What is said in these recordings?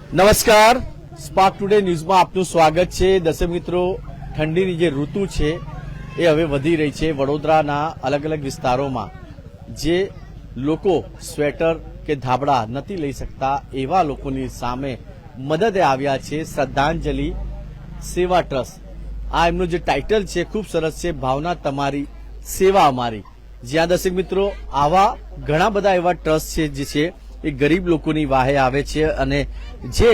નમસ્કાર, spark today ન્યૂઝમાં આપનું સ્વાગત છે। દર્શક મિત્રો, ઠંડીની જે ઋતુ છે એ હવે વધી રહી છે। વડોદરાના અલગ અલગ વિસ્તારોમાં જે લોકો સ્વેટર કે ધાબળા નથી લઈ શકતા એવા લોકોની સામે મદદે આવ્યા છે શ્રદ્ધાંજલિ સેવા ટ્રસ્ટ। આ એમનું જે ટાઇટલ છે ખૂબ સરસ છે, ભાવના તમારી સેવા અમારી। જ્યાં દર્શક મિત્રો આવા ઘણા બધા એવા ટ્રસ્ટ છે જે છે એ ગરીબ લોકોની વાહે આવે છે અને જે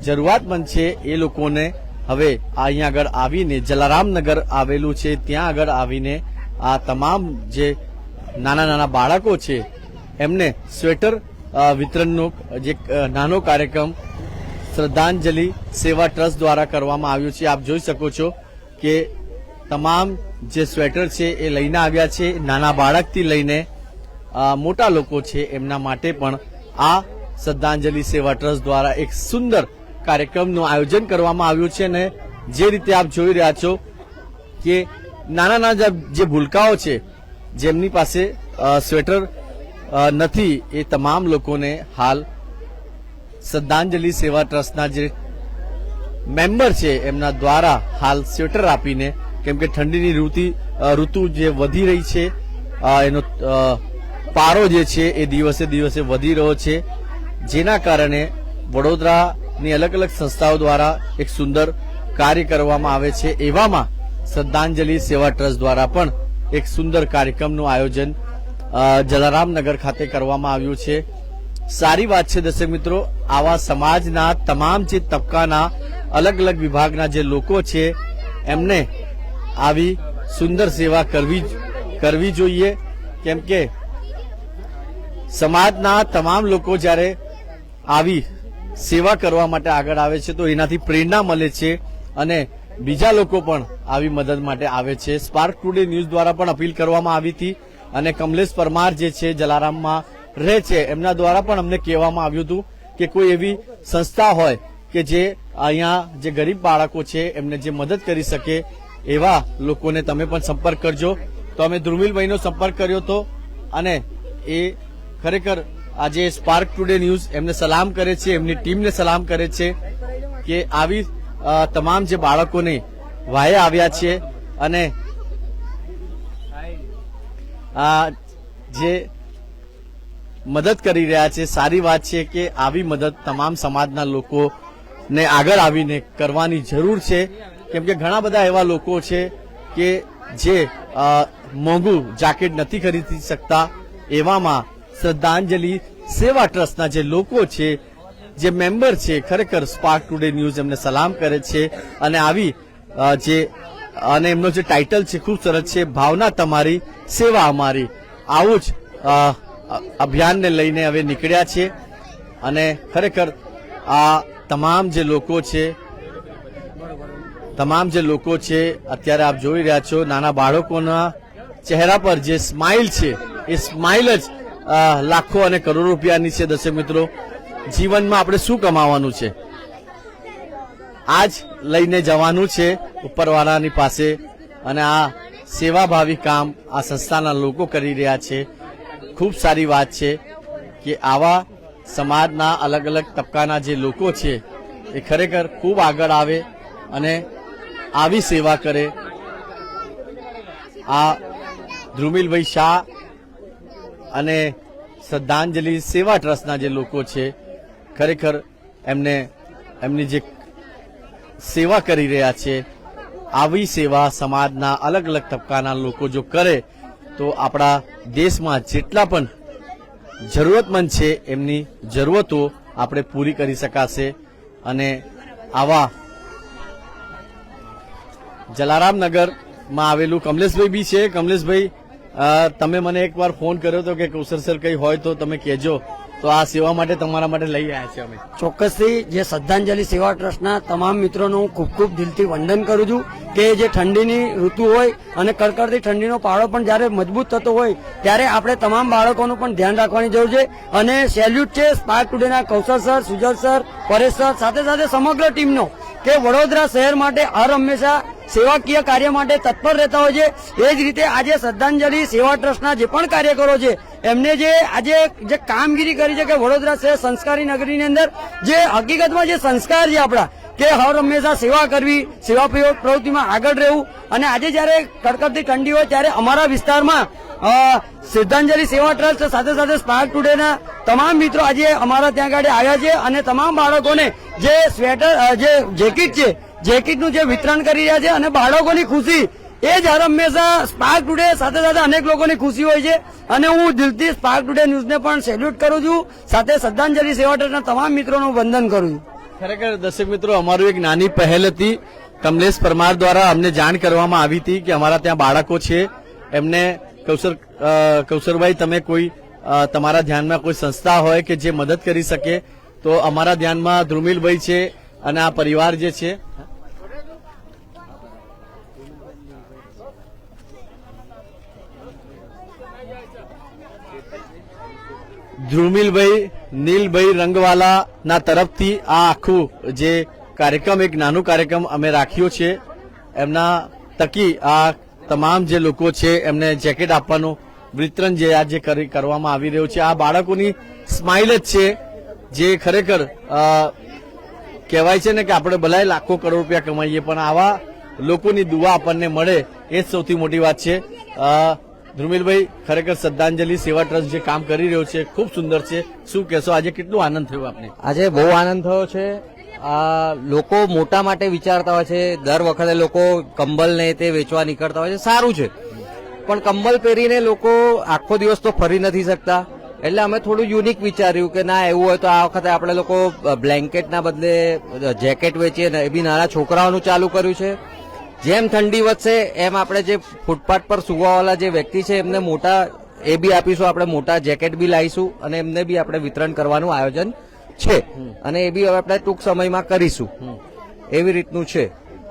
જરૂરિયાતમંદ છે એ લોકોને હવે અહીંયા આગળ આવીને જલારામનગર આવેલું છે ત્યાં આગળ આવીને આ તમામ જે નાના નાના બાળકો છે એમને સ્વેટર વિતરણનો જે નાનો કાર્યક્રમ શ્રદ્ધાંજલિ સેવા ટ્રસ્ટ દ્વારા કરવામાં આવ્યો છે। આપ જોઈ શકો છો કે તમામ જે સ્વેટર છે એ લઈને આવ્યા છે। નાના બાળકથી લઈને મોટા લોકો છે એમના માટે પણ આ શ્રદ્ધાંજલિ સેવા ટ્રસ્ટ દ્વારા એક સુંદર કાર્યક્રમનું આયોજન કરવામાં આવ્યું છે અને જે રીતે આપ જોઈ રહ્યા છો કે નાના નાના જે ભૂલકાઓ છે જેમની પાસે સ્વેટર નથી એ તમામ લોકોને હાલ શ્રદ્ધાંજલિ સેવા ટ્રસ્ટના જે મેમ્બર છે એમના દ્વારા હાલ સ્વેટર આપીને, કેમ કે ઠંડીની ઋતુ જે વધી રહી છે એનો પારો જે છે એ દિવસે દિવસે વધી રહ્યો છે, જેના કારણે વડોદરાની અલગ અલગ સંસ્થાઓ દ્વારા એક સુંદર કાર્ય કરવામાં આવે છે। એવામાં શ્રદ્ધાંજલિ સેવા ટ્રસ્ટ દ્વારા પણ એક સુંદર કાર્યક્રમનું આયોજન જલારામનગર ખાતે કરવામાં આવ્યું છે। સારી વાત છે દર્શક મિત્રો, આવા સમાજના તમામ જે તબક્કાના અલગ અલગ વિભાગના જે લોકો છે એમને આવી સુંદર સેવા કરવી જોઈએ, કેમ કે સમાજના તમામ લોકો જ્યારે આવી સેવા કરવા માટે આગળ આવે છે તો એનાથી પ્રેરણા મળે છે અને બીજા લોકો પણ આવી મદદ માટે આવે છે। સ્પાર્ક ટુડે ન્યૂઝ દ્વારા પણ અપીલ કરવામાં આવી હતી અને કમલેશ પરમાર જે છે જલારામમાં રહે છે એમના દ્વારા પણ અમને કહેવામાં આવ્યું હતું કે કોઈ એવી સંસ્થા હોય કે જે અહીંયા જે ગરીબ બાળકો છે એમને જે મદદ કરી શકે એવા લોકોને તમે પણ સંપર્ક કરજો। તો અમે ધ્રુમિલભાઈનો સંપર્ક કર્યો હતો અને એ ખરેખર આજે સ્પાર્ક ટુડે ન્યૂઝ એમને સલામ કરે છે, એમની ટીમને સલામ કરે છે કે આવી તમામ જે બાળકોને વાહે આવ્યા છે અને જે મદદ કરી રહ્યા છે। સારી વાત છે કે આવી મદદ તમામ સમાજના લોકોને આગળ આવીને કરવાની જરૂર છે, કેમ કે ઘણા બધા એવા લોકો છે કે જે મોંઘું જાકેટ નથી ખરીદી શકતા। એવામાં શ્રદ્ધાંજલિ સેવા ટ્રસ્ટના જે લોકો છે, જે મેમ્બર છે, ખરેખર સ્પાર્ક ટુડે ન્યૂઝ એમને સલામ કરે છે અને આવી અને એમનો જે ટાઇટલ છે ખૂબ સરસ છે, ભાવના તમારી સેવા અમારી। આવું જ અભિયાનને લઈને હવે નીકળ્યા છે અને ખરેખર આ તમામ જે લોકો છે અત્યારે આપ જોઈ રહ્યા છો નાના બાળકોના ચહેરા પર જે સ્માઇલ છે એ સ્માઇલ જ લાખો અને કરોડો રૂપિયાની છે। દર્શક મિત્રો, જીવનમાં આપણે શું કમાવાનું છે, આજ લઈને જવાનું છે ઉપરવાળાની પાસે અને આ સેવાભાવી કામ આ સંસ્થાના લોકો કરી રહ્યા છે। ખૂબ સારી વાત છે કે આવા સમાજના અલગ અલગ તબક્કાના જે લોકો છે એ ખરેખર ખૂબ આગળ આવે અને આવી સેવા કરે। આ ધ્રુમિલભાઈ શાહ અને શ્રદ્ધાંજલિ સેવા ટ્રસ્ટના જે લોકો છે ખરેખર એમની જે સેવા કરી રહ્યા છે, આવી સેવા સમાજના અલગ અલગ તબક્કાના લોકો જો કરે તો આપણા દેશમાં જેટલા પણ જરૂરતમંદ છે એમની જરૂરતો આપણે પૂરી કરી શકાશે। અને આવા જલારામનગરમાં આવેલું કમલેશભાઈ બી છે। કમલેશભાઈ, તમે મને એકવાર ફોન કર્યો હતો કે કૌશલ સર કઈ હોય તો તમે કહેજો, તો આ સેવા માટે તમારા માટે લઈ આવ્યા છે અમે। ચોક્કસથી જે શ્રદ્ધાંજલિ સેવા ટ્રસ્ટના તમામ મિત્રોનું હું ખૂબ ખૂબ દિલથી વંદન કરું છું કે જે ઠંડીની ઋતુ હોય અને કડકડતી ઠંડીનો પાળો પણ જ્યારે મજબૂત થતો હોય ત્યારે આપણે તમામ બાળકોનું પણ ધ્યાન રાખવાની જરૂર છે અને સેલ્યુટ છે સ્પાર્ક ટુડેના Kaushal sir, Sujal sir, Paresh sir સાથે સાથે સમગ્ર ટીમનો કે વડોદરા શહેર માટે હર હંમેશા સેવાકીય કાર્ય માટે તત્પર રહેતા હોય છે। એ જ રીતે આજે શ્રદ્ધાંજલિ સેવા ટ્રસ્ટના જે પણ કાર્યકરો છે એમને જે આજે જે કામગીરી કરી છે કે વડોદરા શહેર સંસ્કારી નગરીની અંદર જે હકીકતમાં જે સંસ્કાર છે આપણા કે હર હંમેશા સેવા કરવી, સેવા પ્રવૃત્તિમાં આગળ રહેવું, અને આજે જયારે કડકડતી ઠંડી હોય ત્યારે અમારા વિસ્તારમાં શ્રદ્ધાંજલિ સેવા ટ્રસ્ટ સાથે સાથે સ્પાર્ક ટુડેના તમામ મિત્રો આજે અમારા ત્યાં આગળ આવ્યા છે અને તમામ બાળકોને જે સ્વેટર જે જેકેટ છે જેકેટનું જે વિતરણ કરી રહ્યા છે અને બાળકોની ખુશી એ જ હર હંમેશા સ્પાર્ક ટુડે સાથે સાથે અનેક લોકોની ખુશી હોય છે અને હું દિલથી સ્પાર્ક ટુડે ન્યૂઝને પણ સેલ્યુટ કરું છું, સાથે શ્રદ્ધાંજલિ સેવા ટ્રસ્ટના તમામ મિત્રોનું વંદન કરું છું। ખરેખર દર્શક મિત્રો, અમારું એક નાની પહેલ હતી, કમલેશ પરમાર દ્વારા અમને જાણ કરવામાં આવી હતી કે અમારા ત્યાં બાળકો છે, એમને કૌશરભાઈ તમે કોઈ તમારા ધ્યાનમાં કોઈ સંસ્થા હોય કે જે મદદ કરી શકે, તો અમારા ધ્યાનમાં ધ્રુમિલભાઈ છે અને આ પરિવાર જે છે ધ્રુમિલભાઈ નીલભાઈ રંગવાલા ના તરફથી આ આખું જે કાર્યક્રમ એક નાનું કાર્યક્રમ અમે રાખ્યો છે, એમના તકી આ તમામ જે લોકો છે એમને જેકેટ આપવાનું વિતરણ જે આજે કરવામાં આવી રહ્યું છે। આ બાળકોની સ્માઇલ જ છે જે ખરેખર કહેવાય છે ને કે આપણે ભલાય લાખો કરોડ રૂપિયા કમાઈએ પણ આવા લોકોની દુઆ આપણને મળે એ જ સૌથી મોટી વાત છે। ધ્રુમિલભાઈ, ખરેખર શ્રદ્ધાંજલિ સેવા ટ્રસ્ટ જે કામ કરી રહ્યો છે ખૂબ સુંદર છે, શું કહેશો? આજે કેટલું આનંદ થયો આપને? આજે બહુ આનંદ થયો છે। લોકો મોટા માટે વિચારતા હોય છે, દર વખતે લોકો કંબલ ને તે વેચવા નીકળતા હોય છે, સારું છે, પણ કંબલ પહેરીને લોકો આખો દિવસ તો ફરી નથી શકતા, એટલે અમે થોડું યુનિક વિચાર્યું કે ના એવું હોય તો આ વખતે આપણે લોકો બ્લેન્કેટના બદલે જેકેટ વેચીએ ને, એ બી નાના છોકરાઓનું ચાલુ કર્યું છે। જેમ ઠંડી વધશે એમ આપણે જે ફૂટપાથ પર સુવાવાળા જે વ્યક્તિ છે એમને મોટા એ બી આપીશું, આપણે મોટા જેકેટ બી લાવીશું અને એમને બી આપણે વિતરણ કરવાનું આયોજન છે અને એ બી હવે આપણે ટૂંક સમયમાં કરીશું, એવી રીતનું છે।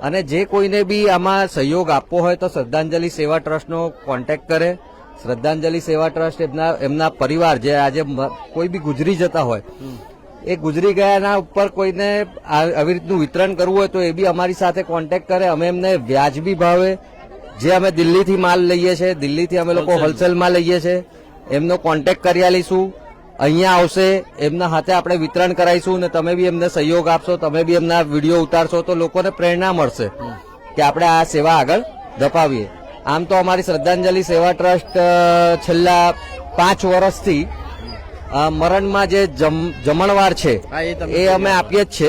અને જે કોઈને બી આમાં સહયોગ આપવો હોય તો શ્રદ્ધાંજલિ સેવા ટ્રસ્ટનો કોન્ટેક્ટ કરે। શ્રદ્ધાંજલિ સેવા ટ્રસ્ટ એમના પરિવાર જે આજે કોઈ બી ગુજરી જતા હોય, એ ગુજરી ગયાના ઉપર કોઈને આવી રીતનું વિતરણ કરવું હોય તો એ બી અમારી સાથે કોન્ટેક્ટ કરે। અમે એમને વ્યાજબી ભાવે, જે અમે દિલ્હીથી માલ લઈએ છીએ, દિલ્હીથી અમે લોકો હોલસેલમાં લઈએ છીએ, એમનો કોન્ટેક્ટ કરી આલીશું, અહીંયા આવશે, એમના હાથે આપણે વિતરણ કરાવીશું ને તમે બી એમને સહયોગ આપશો, તમે બી એમના વિડીયો ઉતારશો તો લોકોને પ્રેરણા મળશે કે આપણે આ સેવા આગળ ધપાવીએ। આમ તો અમારી શ્રદ્ધાંજલિ સેવા ટ્રસ્ટ છેલ્લા 5 વર્ષથી મરણમાં જે જમણવાર છે એ અમે આપીએ જ છે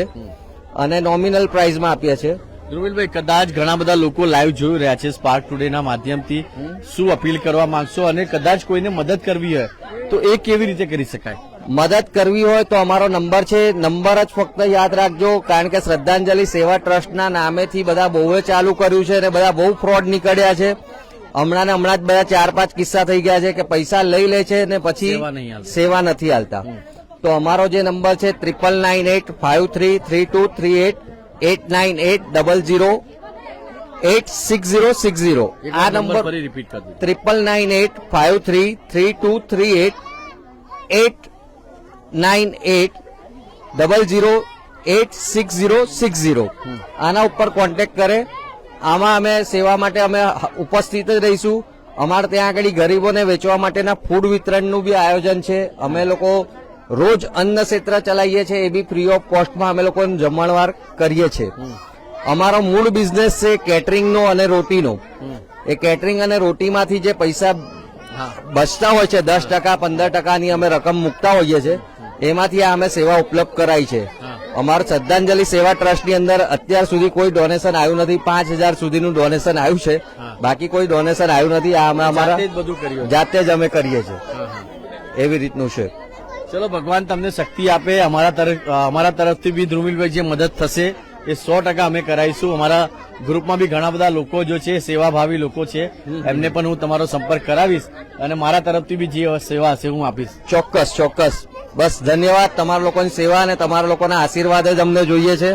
અને નોમિનલ પ્રાઇઝમાં આપીએ છીએ। ધ્રુવિલભાઈ, કદાચ ઘણા બધા લોકો લાઈવ જોઈ રહ્યા છે સ્પાર્ક ટુડેના માધ્યમથી, શું અપીલ કરવા માંગશો? અને કદાચ કોઈને મદદ કરવી હોય તો એ કેવી રીતે કરી શકાય? મદદ કરવી હોય તો અમારો નંબર છે, નંબર જ ફક્ત યાદ રાખજો, કારણ કે શ્રદ્ધાંજલિ સેવા ટ્રસ્ટના નામેથી બધા બહુ ચાલુ કર્યું છે અને બધા બહુ ફ્રોડ નીકળ્યા છે। હમણાં જ બધા 4-5 કિસ્સા થઈ ગયા છે કે પૈસા લઈ લે છે ને પછી સેવા નથી હાલતા। તો અમારો જે નંબર છે 9998533238 89800086060 આ નંબર 9998533238 89800086060 આના ઉપર કોન્ટેક્ટ કરે। આમાં અમે સેવા માટે અમે ઉપસ્થિત જ રહીશું। અમારે ત્યાં આગળ ગરીબોને વેચવા માટેના ફૂડ વિતરણનું બી આયોજન છે। અમે લોકો રોજ અન્ન ક્ષેત્ર ચલાવીએ છીએ, એ બી ફ્રી ઓફ કોસ્ટમાં અમે લોકો જમણવાર કરીએ છીએ। અમારો મૂળ બિઝનેસ છે કેટરિંગનો અને રોટીનો। એ કેટરિંગ અને રોટીમાંથી જે પૈસા બચતા હોય છે 10% 15%ની અમે રકમ મૂકતા હોઈએ છીએ, એમાંથી આ અમે સેવા ઉપલબ્ધ કરાઈ છે। અમારા શ્રદ્ધાંજલિ સેવા ટ્રસ્ટની અંદર અત્યાર સુધી કોઈ ડોનેશન આવ્યું નથી। 5000 સુધીનું ડોનેશન આવ્યું છે, બાકી કોઈ ડોનેશન આવ્યું નથી। આ અમે અમારા જાતે જ અમે કરીએ છીએ, એવી રીતનું છે। ચલો, ભગવાન તમને શક્તિ આપે। અમારા તરફથી બી ધ્રુમિલભાઈ જે મદદ થશે એ 100% અમે કરાવીશું। અમારા ગ્રુપમાં બી ઘણા બધા લોકો જો છે, સેવાભાવી લોકો છે, એમને પણ હું તમારો સંપર્ક કરાવીશ અને મારા તરફથી બી જે સેવા હશે હું આપીશ। ચોક્કસ ચોક્કસ। બસ ધન્યવાદ, તમારા લોકોની સેવા અને તમારા લોકોના આશીર્વાદ જ અમને જોઈએ છે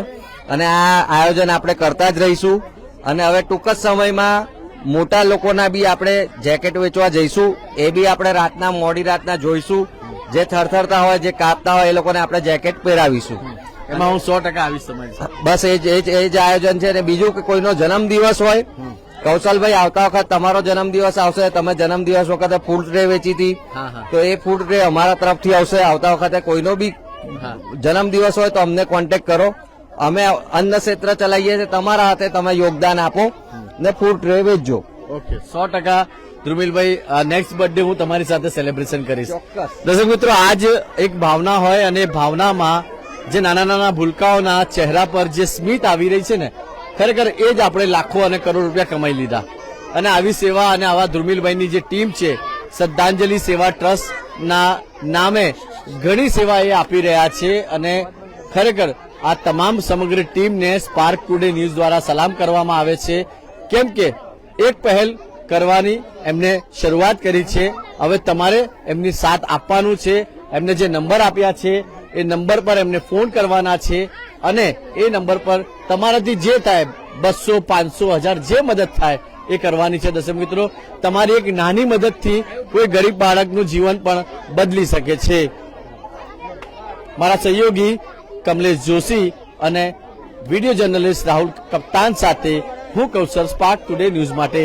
અને આ આયોજન આપણે કરતા જ રહીશું। અને હવે ટૂંક જ સમયમાં મોટા લોકોના બી આપણે જેકેટ વેચવા જઈશું, એ બી આપણે મોડી રાતના જોઈશું। જે થરથરતા હોય, જે કાપતા હોય, એ લોકોને આપણે જેકેટ પહેરાવીશું। એમાં હું 100% આવીશ તમારી સાથે. બસ એ જ આયોજન છે. અને બીજું કે કોઈનો જન્મદિવસ હોય, કૌશલભાઈ આવતા વખત તમારો જન્મદિવસ આવશે, તમે જન્મદિવસ વખતે ફૂડ ટ્રે વેચી હતી, હા, હા. તો એ ફૂડ ટ્રે અમારા તરફથી આવશે. આવતા વખતે કોઈનો બી હા. જન્મદિવસ હોય તો અમને કોન્ટેક્ટ કરો. અમે અન્ન ક્ષેત્ર ચલાવીએ છીએ, તમારા હાથે તમે યોગદાન આપો ને ફૂડ ટ્રે વેચજો. ઓકે, 100% ધ્રુમિલભાઈ, નેક્સ્ટ બર્થડે હું તમારી સાથે સેલિબ્રેશન કરીશ. ચોક્કસ. દર્શક મિત્રો, આજ એક ભાવના હોય અને ભાવનામાં જે નાના નાના ભૂલકાઓના ચહેરા પર જે સ્મિત આવી રહી છે ને, ખરેખર એ જ આપણે લાખો અને કરોડ રૂપિયા કમાઈ લીધા. અને આવી સેવા અને આવા ધ્રુમિલભાઈની જે ટીમ છે, શ્રદ્ધાંજલિ સેવા ટ્રસ્ટના નામે ઘણી સેવા એ આપી રહ્યા છે. અને ખરેખર આ તમામ સમગ્ર ટીમને સ્પાર્ક ટુડે ન્યૂઝ દ્વારા સલામ કરવામાં આવે છે, કેમ કે એક પહેલ કરવાની એમને શરૂઆત કરી છે. હવે તમારે એમની સાથ આપવાનું છે. એમને જે નંબર આપ્યા છે એ નંબર પર એમને ફોન કરવાના છે અને એ નંબર પર તમારાથી જે થાય 200, 500, 1000 જે મદદ થાય એ કરવાની છે. દર્શક મિત્રો, તમારી એક નાની મદદથી કોઈ ગરીબ બાળકનું જીવન પણ બદલી શકે છે. મારા સહયોગી કમલેશ જોશી અને વિડીયો જર્નલિસ્ટ રાહુલ કપ્તાન સાથે હું કૌશલ, સ્પાર્ક ટુડે ન્યૂઝ માટે.